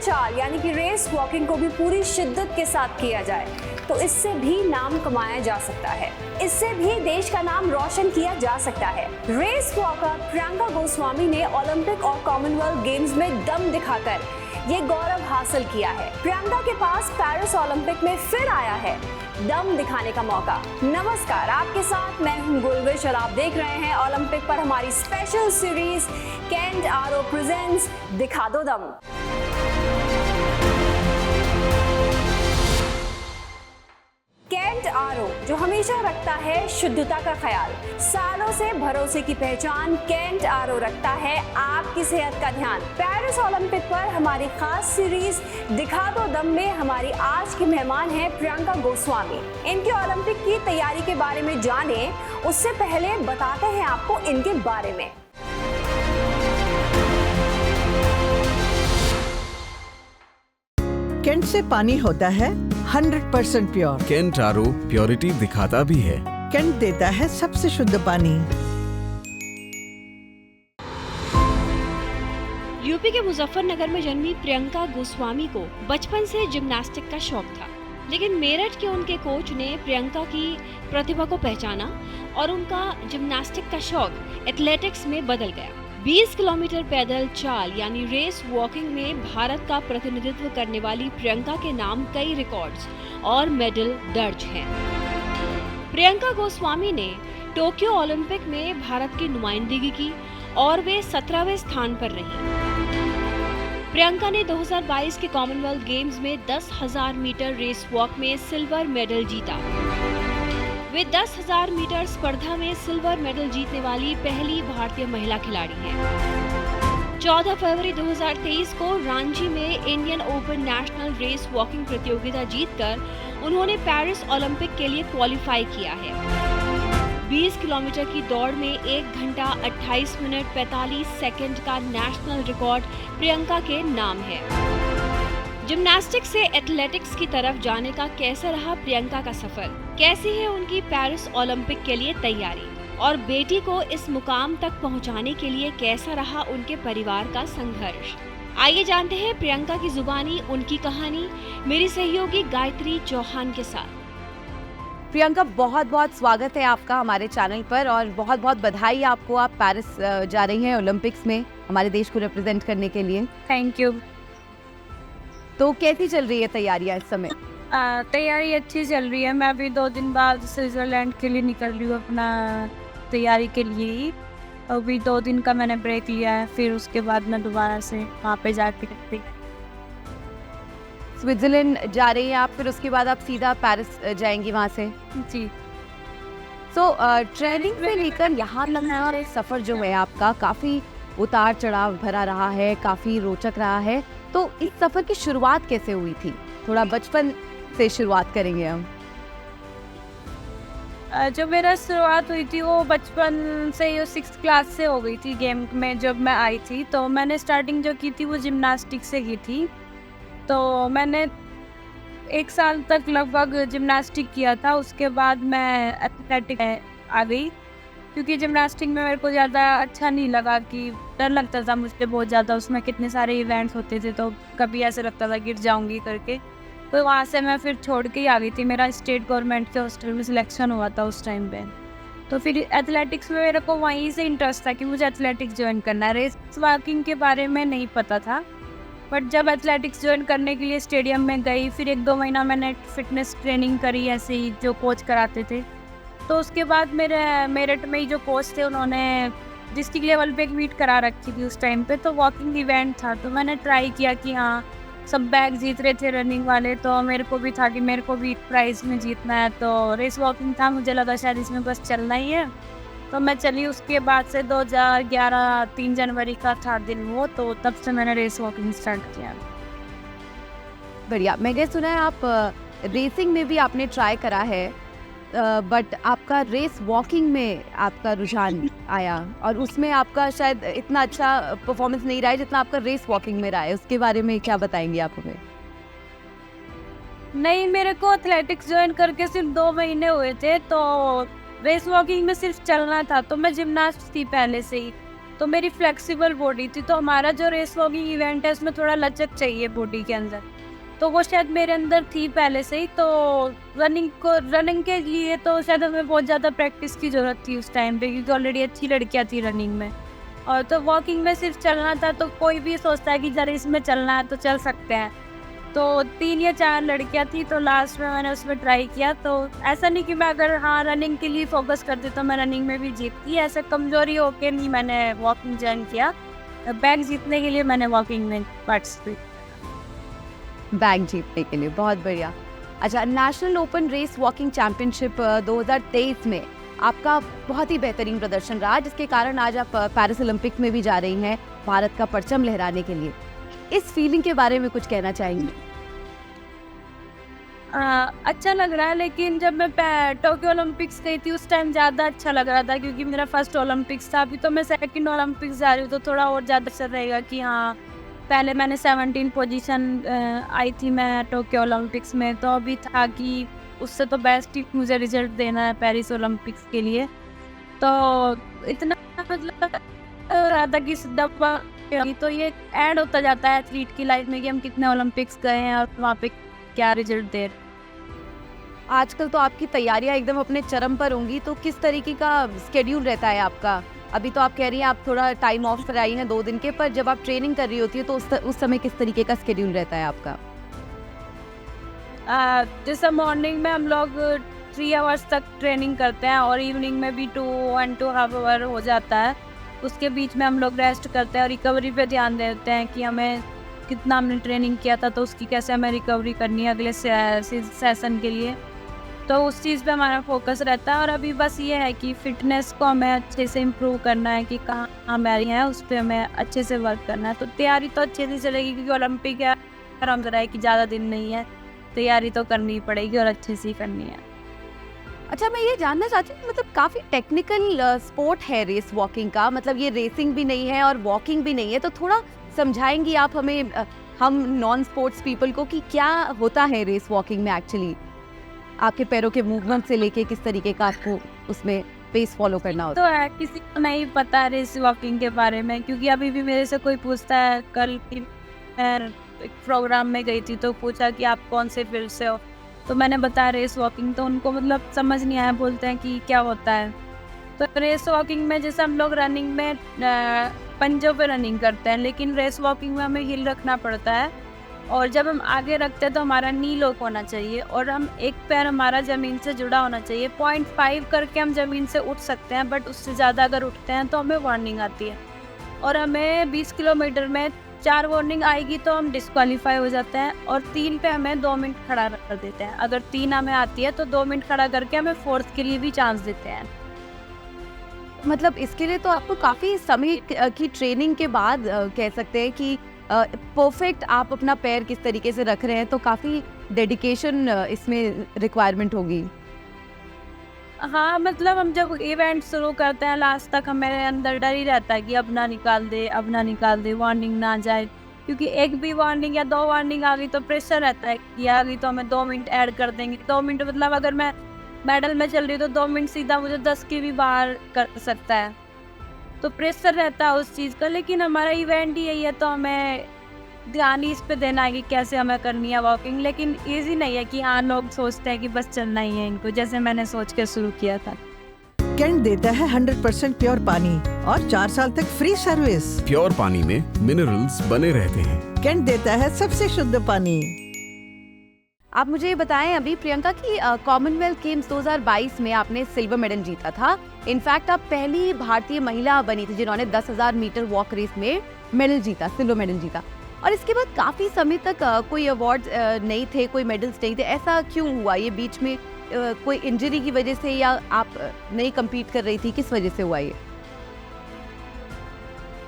चाल यानी कि रेस वॉकिंग को भी पूरी शिद्दत के साथ किया जाए तो इससे भी नाम कमाया जा सकता है, इससे भी देश का नाम रोशन किया जा सकता है। रेस वॉकर प्रियंका गोस्वामी ने ओलंपिक और कॉमनवेल्थ गेम्स में दम दिखाकर ये गौरव हासिल किया है। प्रियंका के पास पेरिस ओलंपिक में फिर आया है दम दिखाने का मौका। नमस्कार, आपके साथ मैं हूं गुलविश और आप देख रहे हैं ओलंपिक पर हमारी स्पेशल सीरीज केंट आरो प्रेजेंट्स दिखा दो दम। केंट आरो जो हमेशा रखता है शुद्धता का ख्याल, सालों से भरोसे की पहचान केंट आरो रखता है आपकी सेहत का ध्यान। पेरिस ओलंपिक पर हमारी खास सीरीज दिखा दो दम में हमारी आज की मेहमान है प्रियंका गोस्वामी। इनके ओलंपिक की तैयारी के बारे में जाने उससे पहले बताते हैं आपको इनके बारे में। केंट से पानी होता है 100% प्योर। केंट आरो प्योरिटी दिखाता भी है। केंट देता है सबसे शुद्ध पानी। यूपी के मुजफ्फरनगर में जन्मी प्रियंका गोस्वामी को बचपन से जिम्नास्टिक का शौक था, लेकिन मेरठ के उनके कोच ने प्रियंका की प्रतिभा को पहचाना और उनका जिम्नास्टिक का शौक एथलेटिक्स में बदल गया। 20 किलोमीटर पैदल चाल यानी रेस वॉकिंग में भारत का प्रतिनिधित्व करने वाली प्रियंका के नाम कई रिकॉर्ड्स और मेडल दर्ज हैं। प्रियंका गोस्वामी ने टोक्यो ओलंपिक में भारत की नुमाइंदगी की और वे 17वें स्थान पर रहीं। प्रियंका ने 2022 के कॉमनवेल्थ गेम्स में 10,000 मीटर रेस वॉक में सिल्वर मेडल जीता। वे 10,000 मीटर स्पर्धा में सिल्वर मेडल जीतने वाली पहली भारतीय महिला खिलाड़ी हैं। 14 फरवरी 2023 को रांची में Indian Open national race walking प्रतियोगिता जीतकर उन्होंने पेरिस ओलंपिक के लिए क्वालिफाई किया है। 20 किलोमीटर की दौड़ में 1 घंटा 28 मिनट 45 सेकंड का नेशनल रिकॉर्ड प्रियंका के नाम है। जिम्नास्टिक्स से एथलेटिक्स की तरफ जाने का कैसा रहा प्रियंका का सफर, कैसी है उनकी पेरिस ओलंपिक के लिए तैयारी और बेटी को इस मुकाम तक पहुंचाने के लिए कैसा रहा उनके परिवार का संघर्ष, आइए जानते हैं प्रियंका की जुबानी उनकी कहानी मेरी सहयोगी गायत्री चौहान के साथ। प्रियंका, बहुत बहुत स्वागत है आपका हमारे चैनल पर और बहुत बहुत बधाई आपको। आप पेरिस जा रही हैं ओलंपिक्स में हमारे देश को रिप्रेजेंट करने के लिए। Thank you. तो कैसी चल रही है तैयारियां इस समय? तैयारी अच्छी चल रही है। मैं अभी 2 दिन बाद स्विट्जरलैंड के लिए निकल रही हूँ अपना तैयारी के लिए ही। अभी 2 दिन का मैंने ब्रेक लिया है, फिर उसके बाद मैं दोबारा से वहाँ पे जाके करती। स्विट्जरलैंड जा रही हैं आप, फिर उसके बाद आप सीधा पेरिस जाएंगी वहाँ से? जी। तो ट्रेनिंग से लेकर यहाँ तक का सफ़र जो है आपका काफ़ी उतार चढ़ाव भरा रहा है, काफ़ी रोचक रहा है। तो इस सफ़र की शुरुआत कैसे हुई थी? थोड़ा बचपन से शुरुआत करेंगे हम। जो मेरा शुरुआत हुई थी वो बचपन से ही 6th क्लास से हो गई थी। गेम में जब मैं आई थी तो मैंने स्टार्टिंग जो की थी वो जिम्नास्टिक से की थी। तो मैंने 1 साल तक लगभग जिम्नास्टिक किया था। उसके बाद मैं एथलेटिक आ गई क्योंकि जिम्नास्टिक में मेरे को ज़्यादा अच्छा नहीं लगा, कि डर लगता था मुझे बहुत ज़्यादा। उसमें कितने सारे इवेंट्स होते थे तो कभी ऐसे लगता था गिर जाऊंगी करके। तो वहाँ से मैं फिर छोड़ के ही आ गई थी। मेरा स्टेट गवर्नमेंट के हॉस्टल में सिलेक्शन हुआ था उस टाइम पे। तो फिर एथलेटिक्स में मेरे को वहीं से इंटरेस्ट था कि मुझे एथलेटिक्स ज्वाइन करना है। रेस वॉकिंग के बारे में नहीं पता था, बट जब एथलेटिक्स ज्वाइन करने के लिए स्टेडियम में गई, फिर 1-2 महीना मैंने फिटनेस ट्रेनिंग करी ऐसे ही जो कोच कराते थे। तो उसके बाद मेरे मेरठ में ही जो कोच थे उन्होंने डिस्ट्रिक्ट लेवल पे एक मीट करा रखी थी उस टाइम पे। तो वॉकिंग इवेंट था तो मैंने ट्राई किया कि हाँ सब बैग जीत रहे थे रनिंग वाले, तो मेरे को भी था कि मेरे को भी प्राइज़ में जीतना है। तो रेस वॉकिंग था, मुझे लगा शायद इसमें बस चलना ही है, तो मैं चली। उसके बाद से 2011 3 जनवरी का था दिन वो, तो तब से मैंने रेस वॉकिंग स्टार्ट किया। बढ़िया। मैंने सुना है आप रेसिंग में भी आपने ट्राई करा है, बट आपका रेस वॉकिंग में आपका रुझान आया और उसमें आपका शायद इतना अच्छा परफॉर्मेंस नहीं रहा है जितना आपका रेस वॉकिंग में रहा है। उसके बारे में क्या बताएंगे आप हमें? नहीं, मेरे को एथलेटिक्स ज्वाइन करके सिर्फ 2 महीने हुए थे, तो रेस वॉकिंग में सिर्फ चलना था। तो मैं जिम्नास्ट थी पहले से ही, तो मेरी फ्लेक्सिबल बॉडी थी, तो हमारा जो रेस वॉकिंग इवेंट है उसमें थोड़ा लचक चाहिए बॉडी के अंदर, तो वो शायद मेरे अंदर थी पहले से ही। तो रनिंग के लिए तो शायद हमें बहुत ज़्यादा प्रैक्टिस की ज़रूरत थी उस टाइम पे, क्योंकि ऑलरेडी अच्छी लड़कियाँ थी रनिंग में। और तो वॉकिंग में सिर्फ चलना था, तो कोई भी सोचता है कि जरा इसमें चलना है तो चल सकते हैं। तो 3 या 4 लड़कियां थी, तो लास्ट में मैंने उसमें ट्राई किया। तो ऐसा नहीं कि मैं अगर रनिंग के लिए फोकस करती तो मैं रनिंग में भी जीतती, ऐसा कमजोरी होके नहीं मैंने वॉकिंग ज्वाइन किया। बैग जीतने के लिए मैंने वॉकिंग में पार्टिसिपेट। बैग जीतने के लिए, बहुत बढ़िया। अच्छा, national open race walking championship 2023 में आपका बहुत ही बेहतरीन प्रदर्शन रहा, जिसके कारण आज आप पेरिस ओलंपिक में भी जा रही हैं भारत का परचम लहराने के लिए। इस फीलिंग के बारे में कुछ कहना चाहेंगे? अच्छा लग रहा है, लेकिन जब मैं टोक्यो ओलंपिक्स गई थी उस टाइम ज़्यादा अच्छा लग रहा था, क्योंकि मेरा फर्स्ट ओलंपिक्स था। अभी तो मैं सेकंड ओलंपिक्स जा रही हूँ, तो थोड़ा और ज़्यादा अच्छा रहेगा कि हाँ, पहले मैंने 17 पोजीशन आई थी मैं टोक्यो ओलंपिक्स में, तो अभी था कि उससे तो बेस्ट ही मुझे रिजल्ट देना है पेरिस ओलंपिक्स के लिए। तो इतना मतलब रहा था कि दफा तो ये ऐड होता जाता है एथलीट की लाइफ में कि हम कितने ओलंपिक्स गए हैं और वहाँ पे क्या रिजल्ट दे। आजकल तो आपकी तैयारियां एकदम अपने चरम पर होंगी, तो किस तरीके का स्केड्यूल रहता है आपका? अभी तो आप कह रही हैं आप थोड़ा टाइम ऑफ कर आई हैं 2 दिन के, पर जब आप ट्रेनिंग कर रही होती है तो उस समय किस तरीके का स्केड्यूल रहता है आपका? जैसे मॉर्निंग में हम लोग 3 आवर्स तक ट्रेनिंग करते हैं और इवनिंग में भी 1.5 आवर हो जाता है। उसके बीच में हम लोग रेस्ट करते हैं और रिकवरी पे ध्यान देते हैं कि हमें कितना हमने ट्रेनिंग किया था, तो उसकी कैसे हमें रिकवरी करनी है अगले सेशन के लिए। तो उस चीज़ पे हमारा फोकस रहता है। और अभी बस ये है कि फ़िटनेस को हमें अच्छे से इम्प्रूव करना है कि कहाँ हमारी है, उस पर हमें अच्छे से वर्क करना है। तो तैयारी तो अच्छे से चलेगी, क्योंकि ओलंपिक है, आराम से रहा है कि ज़्यादा दिन नहीं है, तैयारी तो करनी ही पड़ेगी और अच्छे से ही करनी है। अच्छा, मैं ये जानना चाहती हूँ, मतलब काफ़ी टेक्निकल स्पोर्ट है रेस वॉकिंग का, मतलब ये रेसिंग भी नहीं है और वॉकिंग भी नहीं है, तो थोड़ा समझाएंगी आप हमें, हम नॉन स्पोर्ट्स पीपल को, कि क्या होता है रेस वॉकिंग में एक्चुअली? आपके पैरों के मूवमेंट से लेके किस तरीके का आपको उसमें पेस फॉलो करना होता तो है, किसी को नहीं पता रेस वॉकिंग के बारे में, क्योंकि अभी भी मेरे से कोई पूछता है। कल भी मैं एक प्रोग्राम में गई थी, तो पूछा कि आप कौन से फील्ड से हो, तो मैंने बताया रेस वॉकिंग, तो उनको मतलब समझ नहीं आया, बोलते हैं कि क्या होता है। तो रेस वॉकिंग में जैसे हम लोग रनिंग में पंजों पे रनिंग करते हैं, लेकिन रेस वॉकिंग में हमें हिल रखना पड़ता है, और जब हम आगे रखते हैं तो हमारा नी लॉक होना चाहिए और हम एक पैर हमारा ज़मीन से जुड़ा होना चाहिए। 0.5 करके हम ज़मीन से उठ सकते हैं, बट उससे ज़्यादा अगर उठते हैं तो हमें वार्निंग आती है। और हमें 20 किलोमीटर में 4 वार्निंग आएगी तो हम डिस्क्वालीफाई हो जाते हैं, और 3 पे हमें 2 मिनट खड़ा कर देते हैं। अगर 3 हमें आती है तो 2 मिनट खड़ा करके हमें 4th के लिए भी चांस देते हैं। मतलब इसके लिए तो आपको काफ़ी समय की ट्रेनिंग के बाद कह सकते हैं कि परफेक्ट आप अपना पैर किस तरीके से रख रहे हैं, तो काफ़ी डेडिकेशन इसमें रिक्वायरमेंट होगी। हाँ, मतलब हम जब इवेंट शुरू करते हैं लास्ट तक हमारे अंदर डर ही रहता है कि अब ना निकाल दे, वार्निंग ना जाए, क्योंकि एक भी वार्निंग या 2 वार्निंग आ गई तो प्रेशर रहता है कि आ गई तो हमें 2 मिनट ऐड कर देंगे। 2 मिनट मतलब अगर मैं मेडल में चल रही हूँ तो 2 मिनट सीधा मुझे 10 के भी बाहर कर सकता है, तो प्रेशर रहता है उस चीज़ का। लेकिन हमारा इवेंट ही यही है, तो हमें ध्यान ही इस पे देना है कि कैसे हमें करनी है वॉकिंग। लेकिन ईजी नहीं है कि हाँ, लोग सोचते हैं कि बस चलना ही है इनको, जैसे मैंने सोच के शुरू किया था। कैंट देता है 100% प्योर पानी और 4 साल तक फ्री सर्विस। प्योर पानी में मिनरल्स बने रहते हैं। कैंट देता है सबसे शुद्ध पानी। आप मुझे ये बताएं अभी प्रियंका की कॉमनवेल्थ गेम्स 2022 में आपने सिल्वर मेडल जीता था। इनफैक्ट आप पहली भारतीय महिला बनी थी जिन्होंने 10,000 मीटर वॉक रेस में मेडल जीता, सिल्वर मेडल जीता। और इसके बाद काफ़ी समय तक कोई अवार्ड नहीं थे, कोई मेडल्स नहीं थे। ऐसा क्यों हुआ? ये बीच में कोई इंजरी की वजह से या आप नहीं कम्पीट कर रही थी, किस वजह से हुआ ये?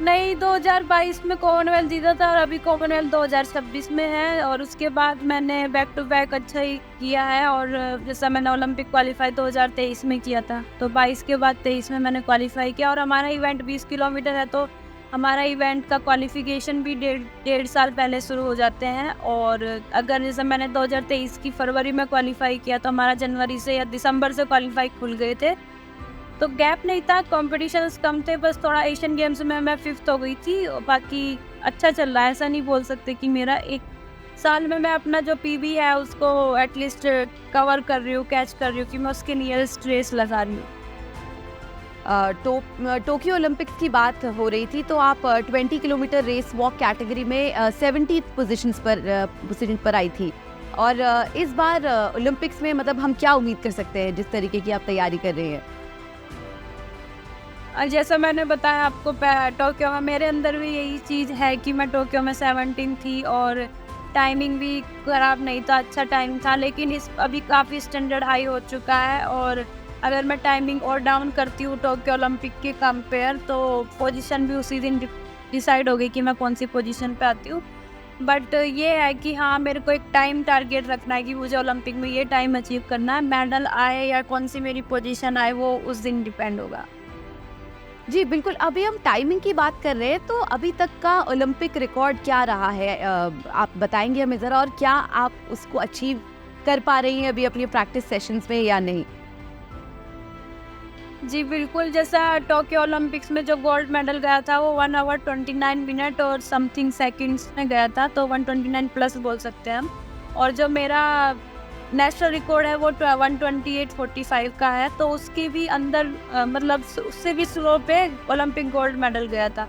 नहीं, 2022 में कॉमनवेल्थ जीता था और अभी कॉमनवेल्थ 2026 में है, और उसके बाद मैंने बैक टू बैक अच्छा ही किया है। और जैसा मैंने ओलंपिक क्वालिफाई 2023 में किया था, तो 22 के बाद 23 में मैंने क्वालिफाई किया। और हमारा इवेंट 20 किलोमीटर है, तो हमारा इवेंट का क्वालिफिकेशन भी 1.5 साल पहले शुरू हो जाते हैं। और अगर जैसे मैंने 2023 की फरवरी में क्वालिफाई किया, तो हमारा जनवरी से या दिसंबर से क्वालिफाई खुल गए थे। तो गैप नहीं था, कॉम्पिटिशन्स कम थे, बस थोड़ा एशियन गेम्स में मैं 5th हो गई थी। और बाकी अच्छा चल रहा है, ऐसा नहीं बोल सकते कि मेरा एक साल में मैं अपना जो पीबी है उसको एटलीस्ट कवर कर रही हूँ, कैच कर रही हूँ कि मैं उसके नियरेस्ट रेस लगा रही हूँ। टोक्यो ओलंपिक्स की बात हो रही थी, तो आप 20 किलोमीटर रेस वॉक कैटेगरी में 70th पोजीशन पर आई थी। और इस बार ओलंपिक्स में मतलब हम क्या उम्मीद कर सकते हैं जिस तरीके की आप तैयारी कर रहे हैं? जैसा मैंने बताया आपको टोक्यो में मेरे अंदर भी यही चीज़ है कि मैं टोक्यो में 17 थी और टाइमिंग भी ख़राब नहीं था, अच्छा टाइम था। लेकिन इस अभी काफ़ी स्टैंडर्ड हाई हो चुका है और अगर मैं टाइमिंग और डाउन करती हूँ टोक्यो ओलंपिक के कंपेयर, तो पोजीशन भी उसी दिन डिसाइड हो गई कि मैं कौन सी पोजीशन पे आती हूँ। बट ये है कि हाँ, मेरे को एक टाइम टारगेट रखना है कि मुझे ओलंपिक में ये टाइम अचीव करना है। मेडल आए या कौन सी मेरी पोजीशन आए वो उस दिन डिपेंड होगा। जी बिल्कुल, अभी हम टाइमिंग की बात कर रहे हैं, तो अभी तक का ओलंपिक रिकॉर्ड क्या रहा है, आप बताएंगे हमें ज़रा, और क्या आप उसको अचीव कर पा रही हैं अभी अपनी प्रैक्टिस सेशंस में या नहीं? जी बिल्कुल, जैसा टोक्यो ओलंपिक्स में जो गोल्ड मेडल गया था वो 1 आवर 29 मिनट और समथिंग सेकंड्स में गया था, तो 129 प्लस बोल सकते हैं हम। और जो मेरा नेशनल रिकॉर्ड है वो 128.45 का है, तो उसके भी अंदर मतलब उससे भी स्लो पे ओलंपिक गोल्ड मेडल गया था।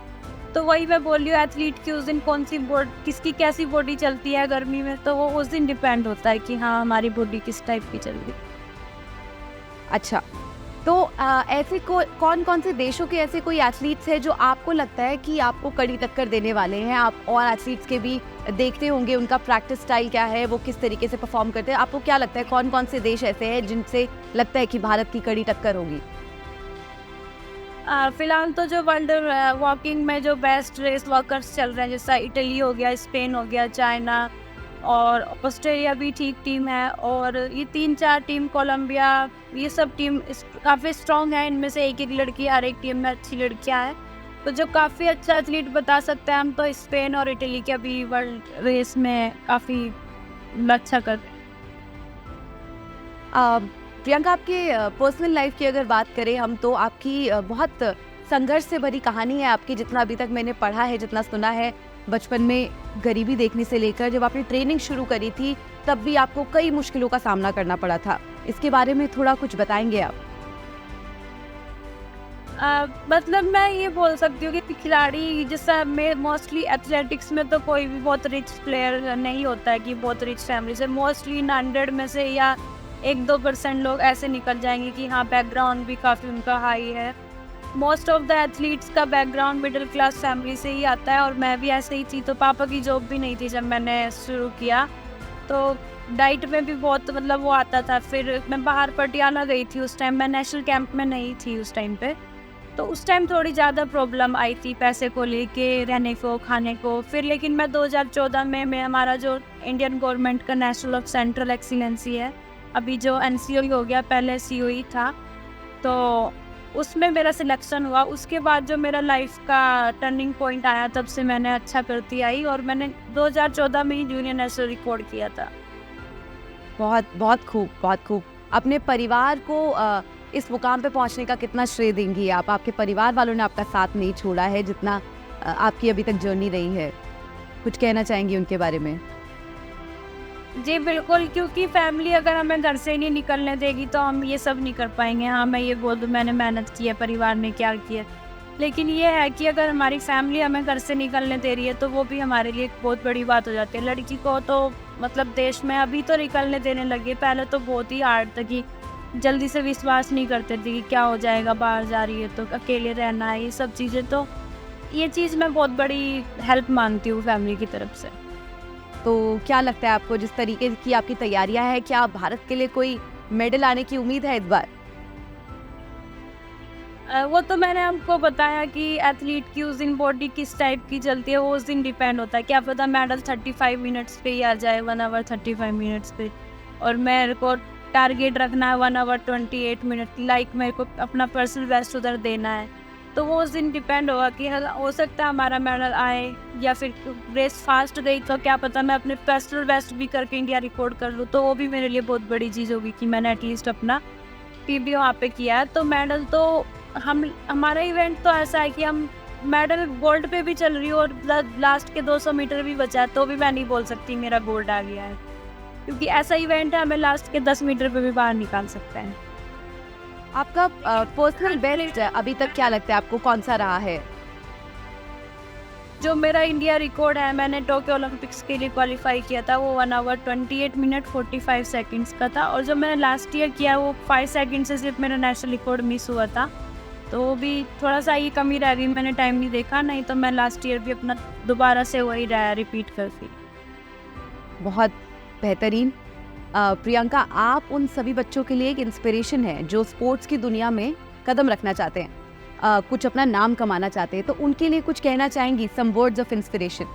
तो वही मैं बोल रही हूँ, एथलीट की उस दिन कौन सी किसकी कैसी बॉडी चलती है गर्मी में, तो वो उस दिन डिपेंड होता है कि हाँ हमारी बॉडी किस टाइप की चल रही है। अच्छा, तो ऐसे कौन कौन से देशों के ऐसे कोई एथलीट्स हैं जो आपको लगता है कि आपको कड़ी टक्कर देने वाले हैं? आप और एथलीट्स के भी देखते होंगे, उनका प्रैक्टिस स्टाइल क्या है, वो किस तरीके से परफॉर्म करते हैं। आपको क्या लगता है कौन कौन से देश ऐसे हैं जिनसे लगता है कि भारत की कड़ी टक्कर होगी? फिलहाल तो जो वर्ल्ड वॉकिंग में जो बेस्ट रेस वॉकर्स चल रहे हैं, जैसा इटली हो गया, स्पेन हो गया, चाइना और ऑस्ट्रेलिया भी ठीक टीम है, और ये 3-4 टीम, कोलंबिया, ये सब टीम काफ़ी स्ट्रॉन्ग है। इनमें से एक एक लड़की, हर एक टीम में अच्छी लड़कियां हैं, तो जो काफ़ी अच्छा एथलीट बता सकते हैं हम, तो स्पेन और इटली के अभी वर्ल्ड रेस में काफ़ी अच्छा कर रहे हैं। प्रियंका, आपके पर्सनल लाइफ की अगर बात करें हम, तो आपकी बहुत संघर्ष से भरी कहानी है आपकी, जितना अभी तक मैंने पढ़ा है, जितना सुना है। बचपन में गरीबी देखने से लेकर जब आपने ट्रेनिंग शुरू करी थी, तब भी आपको कई मुश्किलों का सामना करना पड़ा था। इसके बारे में थोड़ा कुछ बताएंगे आप? मतलब मैं ये बोल सकती हूँ कि खिलाड़ी, जैसा मैं मोस्टली एथलेटिक्स में तो कोई भी बहुत रिच प्लेयर नहीं होता है कि बहुत रिच फैमिली से, मोस्टली 100 में से या 1-2% लोग ऐसे निकल जाएंगे कि हाँ बैकग्राउंड भी काफ़ी उनका हाई है। मोस्ट ऑफ द एथलीट्स का बैकग्राउंड मिडिल क्लास फैमिली से ही आता है, और मैं भी ऐसे ही थी। तो पापा की जॉब भी नहीं थी जब मैंने शुरू किया, तो डाइट में भी बहुत मतलब वो आता था। फिर मैं बाहर पटियाला गई थी, उस टाइम मैं नेशनल कैंप में नहीं थी उस टाइम पे, तो उस टाइम थोड़ी ज़्यादा प्रॉब्लम आई थी पैसे को लेके, रहने को, खाने को। फिर लेकिन मैं 2014 में मैं हमारा जो इंडियन गवर्नमेंट का नेशनल ऑफ सेंट्रल एक्सीलेंसी है, अभी जो NCOE हो गया, पहले COE था, तो उसमें मेरा सिलेक्शन हुआ। उसके बाद जो मेरा लाइफ का टर्निंग पॉइंट आया, तब से मैंने अच्छा करती आई और मैंने 2014 में ही जूनियर नेशनल रिकॉर्ड किया था। बहुत बहुत खूब, बहुत खूब। अपने परिवार को इस मुकाम पे पहुंचने का कितना श्रेय देंगी आप? आपके परिवार वालों ने आपका साथ नहीं छोड़ा है जितना आपकी अभी तक जर्नी रही है। कुछ कहना चाहेंगी उनके बारे में? जी बिल्कुल, क्योंकि फैमिली अगर हमें घर से नहीं निकलने देगी तो हम ये सब नहीं कर पाएंगे। हाँ, मैं ये बोल दूँ मैंने मेहनत की है, परिवार ने क्या किया, लेकिन ये है कि अगर हमारी फैमिली हमें घर से निकलने दे रही है तो वो भी हमारे लिए एक बहुत बड़ी बात हो जाती है। लड़की को तो मतलब देश में अभी तो निकलने देने लगे, पहले तो बहुत ही हार्ड था कि जल्दी से विश्वास नहीं करते थे कि क्या हो जाएगा, बाहर जा रही है तो अकेले रहना है, ये सब चीज़ें। तो ये चीज़ मैं बहुत बड़ी हेल्प मानती हूँ फैमिली की तरफ से। तो क्या लगता है आपको, जिस तरीके की आपकी तैयारियां हैं, क्या भारत के लिए कोई मेडल आने की उम्मीद है इस बार? वो तो मैंने आपको बताया कि एथलीट की उस दिन बॉडी किस टाइप की चलती है, वो उस दिन डिपेंड होता है। क्या पता मेडल 35 मिनट्स पे ही आ जाए, 1 आवर 35 मिनट्स पे, और मेरे को टारगेट रखना है 1 आवर 28 मिनट, लाइक मेरे को अपना पर्सनल बेस्ट उधर देना है। तो वो उस दिन डिपेंड होगा कि हो सकता है हमारा मेडल आए, या फिर रेस फास्ट गई तो क्या पता मैं अपने पर्सनल बेस्ट भी करके इंडिया रिकॉर्ड कर लूँ, तो वो भी मेरे लिए बहुत बड़ी चीज़ होगी कि मैंने एटलीस्ट अपना की भी वहाँ पे किया है। तो मेडल तो हमारा इवेंट तो ऐसा है कि हम मेडल गोल्ड पे भी चल रही हूँ और लास्ट के 200 मीटर भी बचा है तो भी मैं नहीं बोल सकती मेरा गोल्ड आ गया है, क्योंकि ऐसा इवेंट है हमें लास्ट के 10 मीटर पे भी बाहर निकाल सकते हैं। आपका पर्सनल बेस्ट अभी तक क्या लगता है आपको, कौन सा रहा है? जो मेरा इंडिया रिकॉर्ड है, मैंने टोक्यो ओलंपिक्स के लिए क्वालिफाई किया था, वो 1 आवर 28 मिनट 45 सेकंड्स का था। और जो मैंने लास्ट ईयर किया वो 5 सेकंड से सिर्फ मेरा नेशनल रिकॉर्ड मिस हुआ था, तो वो भी थोड़ा सा ये कमी रह गई, मैंने टाइम नहीं देखा, नहीं तो मैं लास्ट ईयर भी अपना दोबारा से वही रिपीट करती। बहुत बेहतरीन। प्रियंका, आप उन सभी बच्चों के लिए एक इंस्पिरेशन है जो स्पोर्ट्स की दुनिया में कदम रखना चाहते हैं, कुछ अपना नाम कमाना चाहते हैं, तो उनके लिए कुछ कहना चाहेंगी, सम वर्ड्स ऑफ इंस्पिरेशन?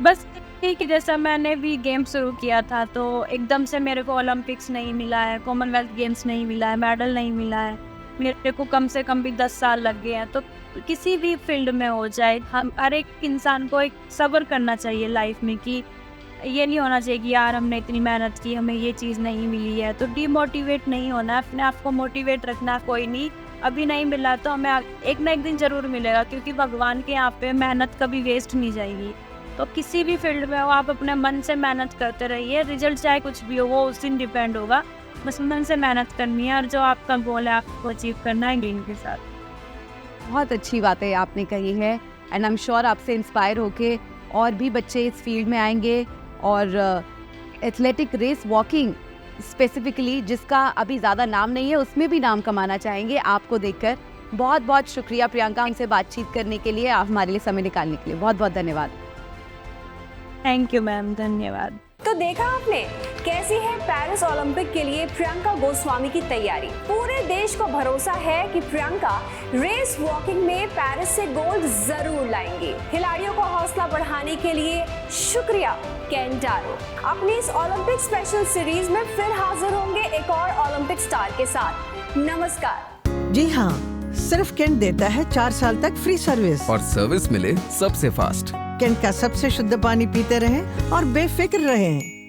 बस ठीक है, जैसा मैंने भी गेम शुरू किया था तो एकदम से मेरे को ओलंपिक्स नहीं मिला है, कॉमनवेल्थ गेम्स नहीं मिला है, मेडल नहीं मिला है, मेरे को कम से कम भी 10 साल लग गए हैं। तो किसी भी फील्ड में हो जाए, हम हर एक इंसान को एक सब्र करना चाहिए लाइफ में, कि ये नहीं होना चाहिए कि यार हमने इतनी मेहनत की, हमें ये चीज़ नहीं मिली है, तो डीमोटिवेट नहीं होना, अपने आप को मोटिवेट रखना। कोई नहीं, अभी नहीं मिला तो हमें एक ना एक दिन ज़रूर मिलेगा, क्योंकि भगवान के यहाँ पे मेहनत कभी वेस्ट नहीं जाएगी। तो किसी भी फील्ड में हो, आप अपने मन से मेहनत करते रहिए, रिजल्ट चाहे कुछ भी हो वो उस दिन डिपेंड होगा, बस मन से मेहनत करनी है और जो आपका गोल है आपको अचीव करना है गेम के साथ। बहुत अच्छी बातें आपने कही है, एंड आई एम श्योर आपसे इंस्पायर होके और भी बच्चे इस फील्ड में आएंगे और एथलेटिक रेस वॉकिंग स्पेसिफिकली, जिसका अभी ज़्यादा नाम नहीं है, उसमें भी नाम कमाना चाहेंगे आपको देखकर। बहुत बहुत शुक्रिया प्रियंका, हमसे बातचीत करने के लिए, आप हमारे लिए समय निकालने के लिए बहुत बहुत धन्यवाद। थैंक यू मैम, धन्यवाद। तो देखा आपने कैसी है पेरिस ओलंपिक के लिए प्रियंका गोस्वामी की तैयारी। पूरे देश को भरोसा है कि प्रियंका रेस वॉकिंग में पेरिस से गोल्ड जरूर लाएंगी। खिलाड़ियों को हौसला बढ़ाने के लिए शुक्रिया केंटारो। अपनी इस ओलंपिक स्पेशल सीरीज में फिर हाजिर होंगे एक और ओलंपिक स्टार के साथ। नमस्कार। जी हाँ, सिर्फ केंट देता है 4 साल तक फ्री सर्विस, और सर्विस मिले सबसे फास्ट। केंट का सबसे शुद्ध पानी पीते रहें और बेफिक्र रहें।